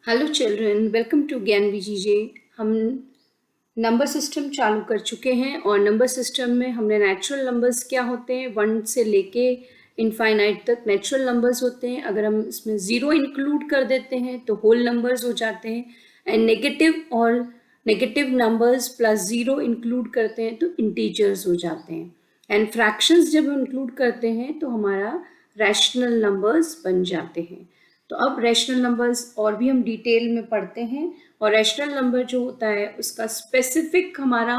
Hello children, welcome to ज्ञान वीजीजे। हम number system चालू कर चुके हैं और नंबर सिस्टम में हमने नेचुरल नंबर्स क्या होते हैं, 1 से लेके इनफाइनाइट तक नेचुरल नंबर्स होते हैं। अगर हम इसमें ज़ीरो इंक्लूड कर देते हैं तो होल नंबर्स हो जाते हैं, and negative numbers plus zero include करते हैं तो इंटीजर्स हो जाते हैं। एंड फ्रैक्शंस जब इंक्लूड करते हैं तो हमारा रैशनल नंबर्स बन जाते हैं। तो अब रैशनल नंबर्स और भी हम डिटेल में पढ़ते हैं, और रैशनल नंबर जो होता है उसका स्पेसिफिक हमारा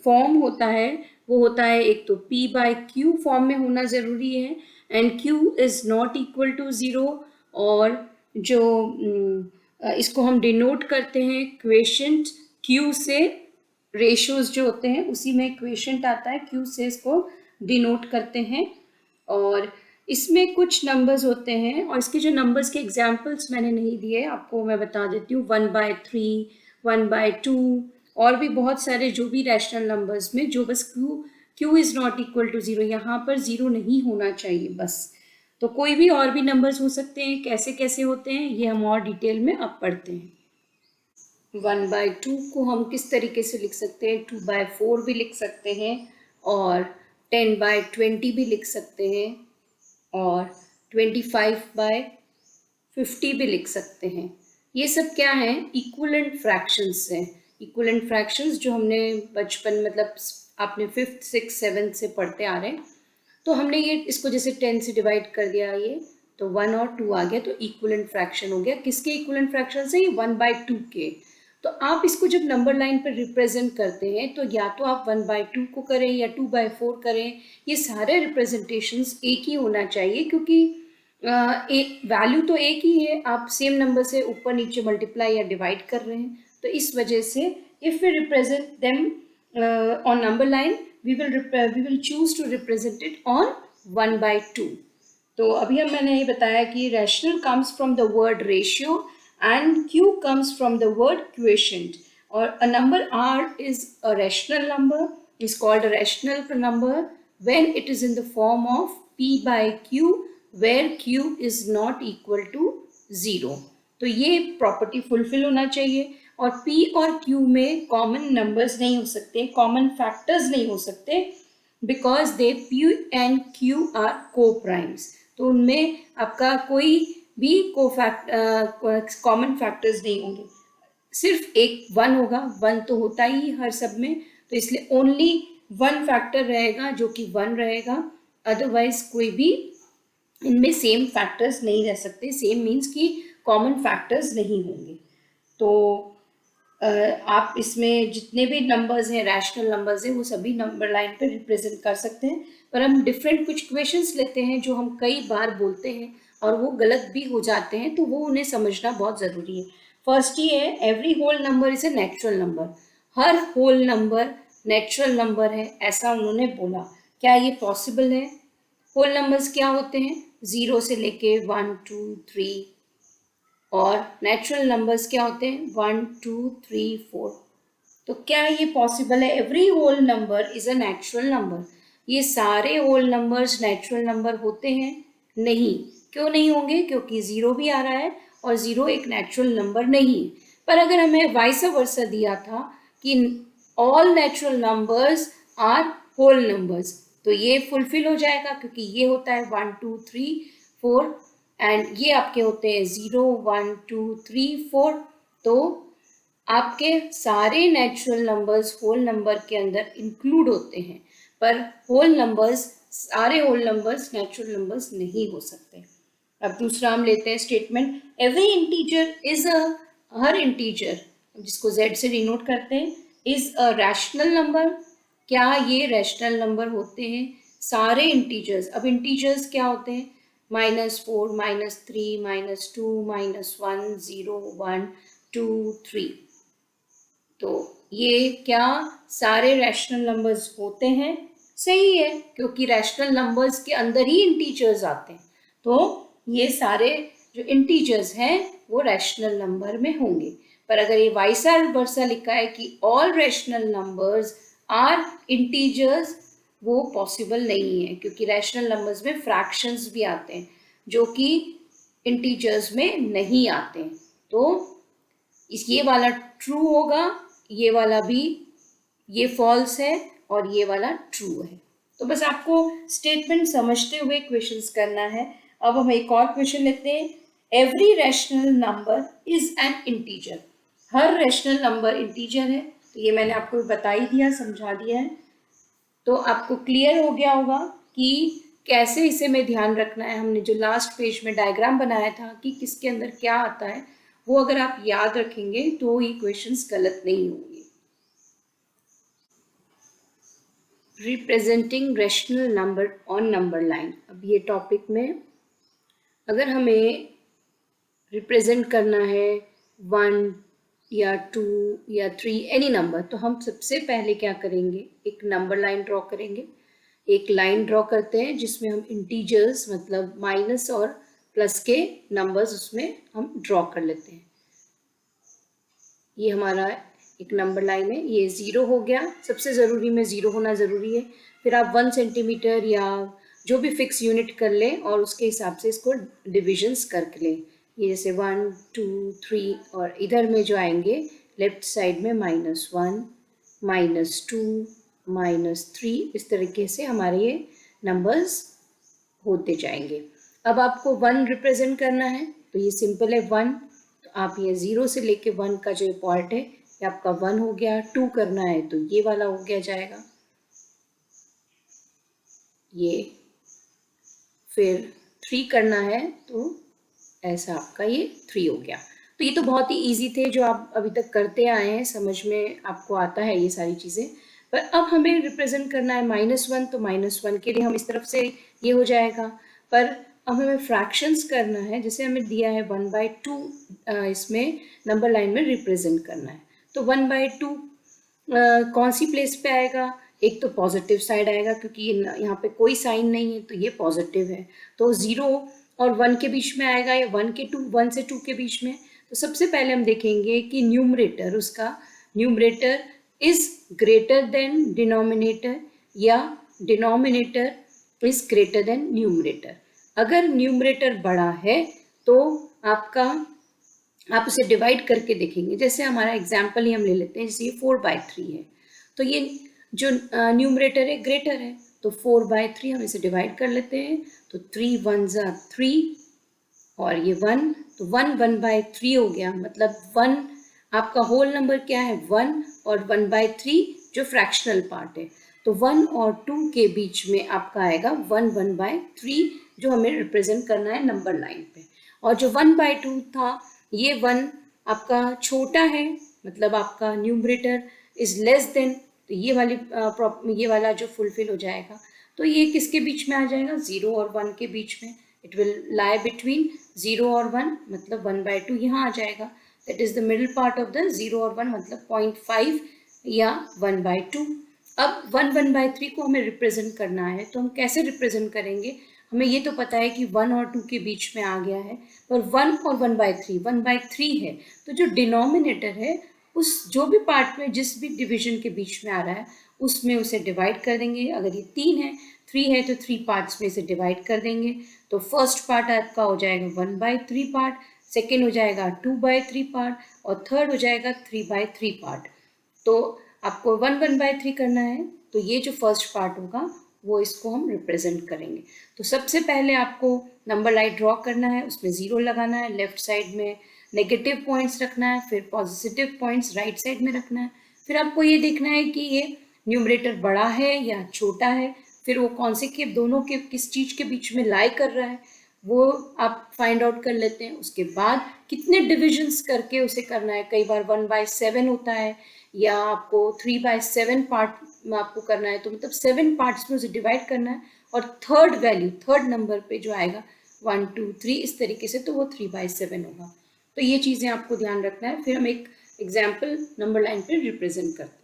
फॉर्म होता है, वो होता है एक तो p बाय q फॉर्म में होना ज़रूरी है, and q is not equal to zero. और जो इसको हम डिनोट करते हैं क्वेशंट q से, रेशियोज जो होते हैं उसी में क्वेशंट आता है, q से इसको डिनोट करते हैं। और इसमें कुछ नंबर्स होते हैं, और इसके जो नंबर्स के एग्जाम्पल्स मैंने नहीं दिए आपको, मैं बता देती हूँ। 1/3, 1/2, और भी बहुत सारे जो भी रैशनल नंबर्स में जो बस q is not equal to zero, यहाँ पर ज़ीरो नहीं होना चाहिए बस। तो कोई भी और भी नंबर्स हो सकते हैं, कैसे कैसे होते हैं ये हम और डिटेल में अब पढ़ते हैं। 1/2 को हम किस तरीके से लिख सकते हैं, 2/4 भी लिख सकते हैं, और 10/20 भी लिख सकते हैं, और 25/50 भी लिख सकते हैं। ये सब क्या है, इक्वलेंट फ्रैक्शंस हैं। इक्वलेंट फ्रैक्शंस जो हमने बचपन, मतलब आपने 5th 6th 7th से पढ़ते आ रहे हैं। तो हमने ये इसको जैसे 10 से डिवाइड कर दिया, ये तो 1 और 2 आ गया, तो इक्वलेंट फ्रैक्शन हो गया। किसके इक्वलेंट फ्रैक्शन है, ये 1/2 के। तो आप इसको जब नंबर लाइन पर रिप्रेजेंट करते हैं तो या तो आप 1/2 को करें या 2/4 करें, ये सारे रिप्रेजेंटेशंस एक ही होना चाहिए, क्योंकि एक वैल्यू तो एक ही है, आप सेम नंबर से ऊपर नीचे मल्टीप्लाई या डिवाइड कर रहे हैं। तो इस वजह से if we represent them on number line, we will choose to represent it on 1/2. तो अभी हम मैंने ये बताया कि rational comes from the word ratio and q comes from the word quotient, और a number r is a rational number, is called a rational number when it is in the form of p by q where q is not equal to 0। तो ये property fulfil होना चाहिए। और p और q में common numbers नहीं हो सकते, कॉमन फैक्टर्स नहीं हो सकते, because they p and q are coprimes. तो उनमें आपका कोई भी कॉमन फैक्टर्स नहीं होंगे, सिर्फ एक 1 होगा। 1 तो होता ही हर सब में, तो इसलिए ओनली 1 फैक्टर रहेगा जो कि 1 रहेगा, अदरवाइज कोई भी इनमें सेम फैक्टर्स नहीं रह सकते। सेम मीन्स कि कॉमन फैक्टर्स नहीं होंगे। तो आप इसमें जितने भी नंबर्स हैं, रैशनल नंबर्स हैं, वो सभी नंबर लाइन पे रिप्रेजेंट कर सकते हैं। पर हम डिफरेंट कुछ क्वेश्चंस लेते हैं जो हम कई बार बोलते हैं और वो गलत भी हो जाते हैं, तो वो उन्हें समझना बहुत ज़रूरी है। फर्स्ट ये है, every whole number is a natural number. हर होल नंबर नेचुरल नंबर है, ऐसा उन्होंने बोला। क्या ये पॉसिबल है? होल नंबर्स क्या होते हैं? 0 से लेके 1 2 3, और नेचुरल नंबर्स क्या होते हैं? 1 2 3 4। तो क्या ये पॉसिबल है? Every whole number is a natural number. ये सारे होल नंबर्स नेचुरल नंबर होते हैं? नहीं। क्यों नहीं होंगे? क्योंकि 0 भी आ रहा है और 0 एक नेचुरल नंबर नहीं है। पर अगर हमें वाइस वर्सा दिया था कि all natural numbers are whole numbers, तो ये फुलफिल हो जाएगा, क्योंकि ये होता है 1 2 3 4, एंड ये आपके होते हैं 0 1 2 3 4। तो आपके सारे नेचुरल नंबर्स होल नंबर के अंदर इंक्लूड होते हैं, पर होल नंबर्स, सारे होल नंबर्स नेचुरल नंबर्स नहीं हो सकते। अब दूसरा हम लेते हैं statement, every integer is a, her integer जिसको z से डिनोट करते हैं, इज अ रैशनल नंबर। क्या ये रैशनल नंबर होते हैं? सारे इंटीजर्स। अब इंटीजर्स क्या होते हैं? -4 -3 -2 -1 0 1 2 3। तो ये क्या सारे रैशनल नंबर्स होते हैं? सही है, क्योंकि रैशनल नंबर्स के अंदर ही इंटीजर्स आते हैं, तो ये सारे जो इंटीजर्स हैं वो रैशनल नंबर में होंगे। पर अगर ये वाइस वर्सा लिखा है कि all rational numbers are integers, वो पॉसिबल नहीं है, क्योंकि रैशनल नंबर्स में फ्रैक्शंस भी आते हैं जो कि इंटीजर्स में नहीं आते। तो ये वाला ट्रू होगा, ये वाला भी, ये फॉल्स है और ये वाला ट्रू है। तो बस आपको स्टेटमेंट समझते हुए क्वेश्चंस करना है। अब हम एक और क्वेश्चन लेते हैं। Every rational number is an integer. Her rational number integer है। तो ये मैंने आपको बता ही दिया, समझा दिया है। तो आपको क्लियर हो गया होगा कि कैसे इसे में ध्यान रखना है। हमने जो लास्ट पेज में डायग्राम बनाया था कि किसके अंदर क्या आता है, वो अगर आप याद रखेंगे तो ये क्वेश्चंस गलत नहीं होंगे। Representing rational number on number line. अब ये टॉपिक में अगर हमें रिप्रेजेंट करना है 1 या 2 या 3 एनी नंबर, तो हम सबसे पहले क्या करेंगे, एक नंबर लाइन ड्रॉ करेंगे। एक लाइन ड्रॉ करते हैं जिसमें हम इंटीजर्स मतलब माइनस और प्लस के नंबर्स उसमें हम ड्रॉ कर लेते हैं। ये हमारा एक नंबर लाइन है, ये 0 हो गया। सबसे ज़रूरी में 0 होना ज़रूरी है। फिर आप 1 सेंटीमीटर या जो भी फिक्स यूनिट कर लें और उसके हिसाब से इसको डिविजन्स करके लें। ये जैसे 1 2 3 और इधर में जो आएंगे लेफ्ट साइड में -1 -2 -3, इस तरीके से हमारे ये नंबर्स होते जाएंगे। अब आपको 1 रिप्रेजेंट करना है तो ये सिंपल है 1। तो आप ये 0 से लेके 1 का जो पार्ट है ये आपका 1 हो गया। 2 करना है तो ये वाला हो गया जाएगा ये। फिर 3 करना है तो ऐसा आपका ये 3 हो गया। तो ये तो बहुत ही इजी थे, जो आप अभी तक करते आए हैं, समझ में आपको आता है ये सारी चीज़ें। पर अब हमें रिप्रेजेंट करना है -1, तो -1 के लिए हम इस तरफ से ये हो जाएगा। पर अब हमें फ्रैक्शंस करना है, जैसे हमें दिया है 1/2 इसमें नंबर लाइन में रिप्रेजेंट करना है। तो 1/2 कौन सी प्लेस पे आएगा? एक तो पॉजिटिव साइड आएगा, क्योंकि यहाँ पे कोई साइन नहीं है तो ये पॉजिटिव है। तो 0 और 1 के बीच में आएगा या 1 से 2 के बीच में। तो सबसे पहले हम देखेंगे कि न्यूमरेटर, उसका numerator is greater than denominator या denominator is greater than numerator. अगर न्यूमरेटर बड़ा है तो आप उसे डिवाइड करके देखेंगे। जैसे हमारा एग्जाम्पल ही हम ले लेते हैं, जैसे ये 4/3 है, तो ये जो न्यूमरेटर है ग्रेटर है, तो 4/3 हम इसे डिवाइड कर लेते हैं। तो 3 1 3 और ये 1, तो 1/3 हो गया। मतलब 1 आपका होल नंबर क्या है 1, और 1/3 जो फ्रैक्शनल पार्ट है। तो 1 और 2 के बीच में आपका आएगा 1/3, जो हमें रिप्रेजेंट करना है नंबर लाइन पे। और जो 1/2 था, ये 1 आपका छोटा है, मतलब आपका न्यूमरेटर इज लेस देन, तो ये वाला जो फुलफिल हो जाएगा। तो ये किसके बीच में आ जाएगा? 0 और 1 के बीच में। इट विल लाई बिटवीन 0 और 1, मतलब 1/2 यहाँ आ जाएगा। That is the middle part of the 0 और 1, मतलब 0.5 या 1/2। अब 1/3 को हमें रिप्रेजेंट करना है, तो हम कैसे रिप्रेजेंट करेंगे? हमें ये तो पता है कि 1 और 2 के बीच में आ गया है, पर 1 और 1/3 है, तो जो डिनोमिनेटर है उस जो भी पार्ट में जिस भी डिवीजन के बीच में आ रहा है उसमें उसे डिवाइड कर देंगे। अगर ये 3 है तो 3 पार्ट्स में इसे डिवाइड कर देंगे। तो फर्स्ट पार्ट आपका हो जाएगा 1/3 पार्ट, सेकेंड हो जाएगा 2/3 पार्ट, और थर्ड हो जाएगा 3/3 पार्ट। तो आपको 1/3 करना है, तो ये जो फर्स्ट पार्ट होगा वो इसको हम रिप्रेजेंट करेंगे। तो सबसे पहले आपको नंबर लाइन ड्रॉ करना है, उसमें 0 लगाना है, लेफ्ट साइड में नेगेटिव पॉइंट्स रखना है, फिर पॉजिटिव पॉइंट्स राइट साइड में रखना है। फिर आपको ये देखना है कि ये न्यूमरेटर बड़ा है या छोटा है, फिर वो कौन से के दोनों के किस चीज़ के बीच में लाई कर रहा है वो आप फाइंड आउट कर लेते हैं। उसके बाद कितने डिविजन्स करके उसे करना है। कई बार 1/7 होता है, या आपको 3/7 पार्ट में आपको करना है, तो मतलब 7 पार्ट्स में उसे डिवाइड करना है। और थर्ड नंबर पे जो आएगा 1 2 3 इस तरीके से, तो वो 3/7 होगा। तो ये चीज़ें आपको ध्यान रखना है। फिर हम एक एग्जाम्पल नंबर लाइन पे रिप्रेजेंट करते हैं।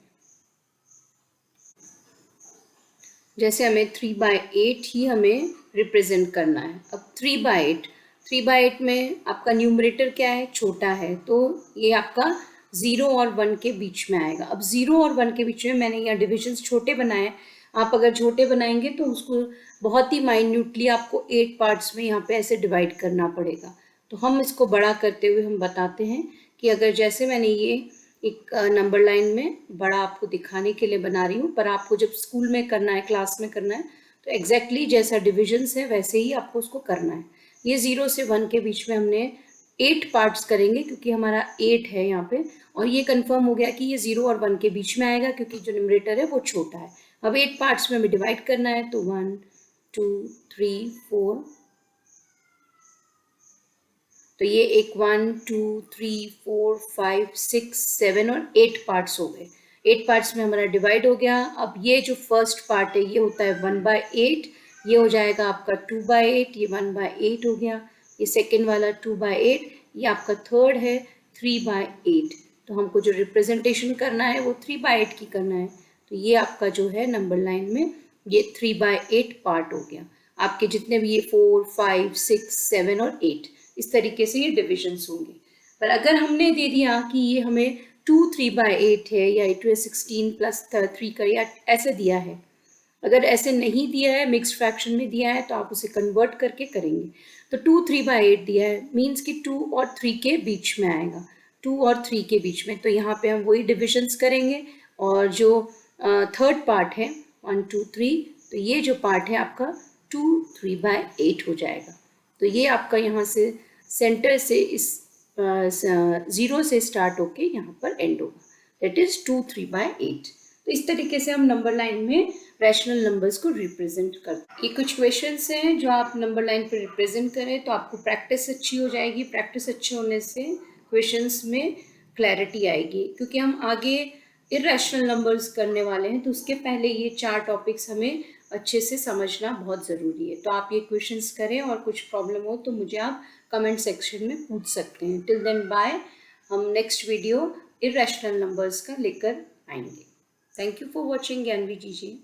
जैसे हमें 3/8 ही हमें रिप्रेजेंट करना है। अब 3/8 में आपका न्यूमरेटर क्या है? छोटा है, तो ये आपका 0 और 1 के बीच में आएगा। अब 0 और 1 के बीच में मैंने यहाँ डिविजन्स छोटे बनाए। आप अगर छोटे बनाएंगे तो उसको बहुत ही माइन्यूटली आपको 8 पार्ट्स में यहाँ पे ऐसे डिवाइड करना पड़ेगा। तो हम इसको बड़ा करते हुए हम बताते हैं कि अगर जैसे मैंने ये एक नंबर लाइन में बड़ा आपको दिखाने के लिए बना रही हूँ, पर आपको जब स्कूल में करना है, क्लास में करना है, तो एग्जैक्टली जैसा डिविजन्स है वैसे ही आपको उसको करना है। ये 0 से 1 के बीच में हमने 8 पार्ट्स करेंगे क्योंकि हमारा 8 है यहाँ पे, और ये कंफर्म हो गया कि ये 0 और 1 के बीच में आएगा क्योंकि जो न्यूमरेटर है वो छोटा है। अब 8 पार्ट्स में हमें डिवाइड करना है, तो 1 2 3 4, तो ये एक 1 2 3 4 5 6 7 और 8 पार्ट्स हो गए। 8 पार्ट्स में हमारा डिवाइड हो गया। अब ये जो फर्स्ट पार्ट है ये होता है 1/8, ये हो जाएगा आपका 2/8, ये 1/8 हो गया। ये सेकेंड वाला 2/8, ये आपका थर्ड है 3/8। तो हमको जो रिप्रेजेंटेशन करना है वो 3/8 की करना है। तो ये आपका जो है नंबर लाइन में ये 3/8 पार्ट हो गया। आपके जितने भी ये 4 5 6 7 और 8, इस तरीके से ये डिविजन्स होंगे। पर अगर हमने दे दिया कि ये हमें 2 3/8 है या 8 है 16 प्लस 3 का, या ऐसे दिया है, अगर ऐसे नहीं दिया है, मिक्स्ड फ्रैक्शन में दिया है, तो आप उसे कन्वर्ट करके करेंगे। तो 2 3/8 दिया है, मीन्स कि 2 और 3 के बीच में आएगा, 2 और 3 के बीच में। तो यहाँ पे हम वही डिविजन्स करेंगे, और जो थर्ड पार्ट है 1 2 3, तो ये जो पार्ट है आपका 2 3/8 हो जाएगा। तो ये आपका यहाँ से सेंटर से इस 0 से स्टार्ट होके यहाँ पर एंड होगा, दैट इज 2 3/8। तो इस तरीके से हम नंबर लाइन में रैशनल नंबर्स को रिप्रेजेंट करते हैं। ये कुछ क्वेश्चंस हैं जो आप नंबर लाइन पर रिप्रेजेंट करें तो आपको प्रैक्टिस अच्छी हो जाएगी। प्रैक्टिस अच्छे होने से क्वेश्चंस में क्लैरिटी आएगी, क्योंकि हम आगे इरेशनल नंबर्स करने वाले हैं, तो उसके पहले ये 4 टॉपिक्स हमें अच्छे से समझना बहुत ज़रूरी है। तो आप ये क्वेश्चंस करें, और कुछ प्रॉब्लम हो तो मुझे आप कमेंट सेक्शन में पूछ सकते हैं। टिल देन बाय, हम नेक्स्ट वीडियो इरेशनल नंबर्स का लेकर आएंगे। Thank you for watching Gyanvi ji.